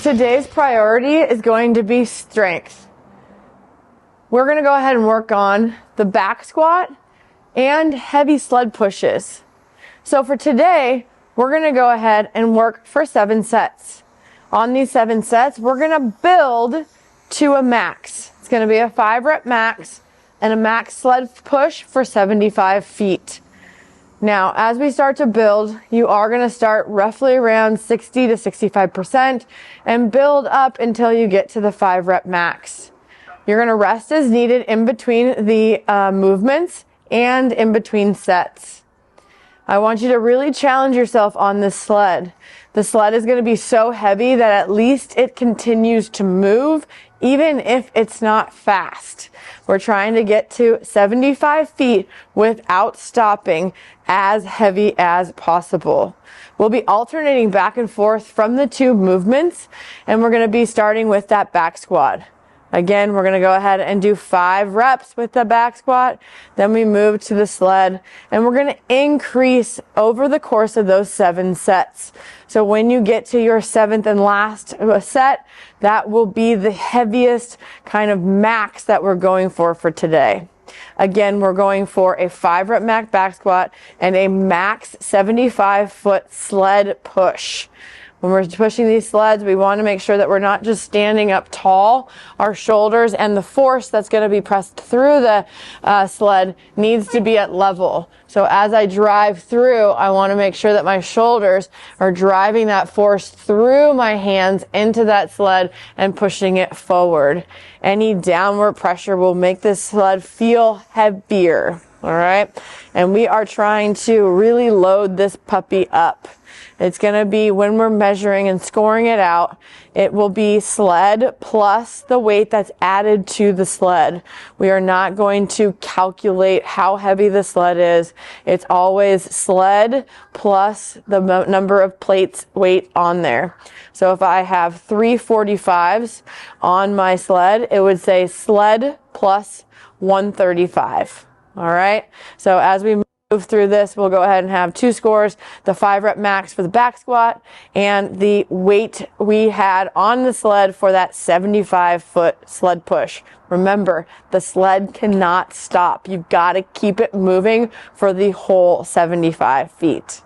Today's priority is going to be strength. We're going to go ahead and work on the back squat and heavy sled pushes. So for today, we're going to go ahead and work for 7 sets. On these 7 sets, we're going to build to a max. It's going to be a 5-rep max and a max sled push for 75 feet. Now, as we start to build, you are going to start roughly around 60 to 65% and build up until you get to the 5-rep max. You're going to rest as needed in between the movements and in between sets. I want you to really challenge yourself on this sled. The sled is going to be so heavy that at least it continues to move, even if it's not fast. We're trying to get to 75 feet without stopping, as heavy as possible. We'll be alternating back and forth from the 2 movements, and we're going to be starting with that back squat. Again, we're going to go ahead and do 5 reps with the back squat. Then we move to the sled, and we're going to increase over the course of those 7 sets. So when you get to your 7th and last set, that will be the heaviest kind of max that we're going for today. Again, we're going for a 5-rep max back squat and a max 75-foot sled push. When we're pushing these sleds, we want to make sure that we're not just standing up tall. Our shoulders and the force that's going to be pressed through the sled needs to be at level. So as I drive through, I want to make sure that my shoulders are driving that force through my hands into that sled and pushing it forward. Any downward pressure will make this sled feel heavier. All right. And we are trying to really load this puppy up. It's going to be, when we're measuring and scoring it out, it will be sled plus the weight that's added to the sled. We are not going to calculate how heavy the sled is. It's always sled plus the number of plates weight on there. So if I have 3 45s on my sled, it would say sled plus 135. All right. So as we move through this, we'll go ahead and have 2 scores, the 5-rep max for the back squat and the weight we had on the sled for that 75-foot sled push. Remember, the sled cannot stop. You've got to keep it moving for the whole 75 feet.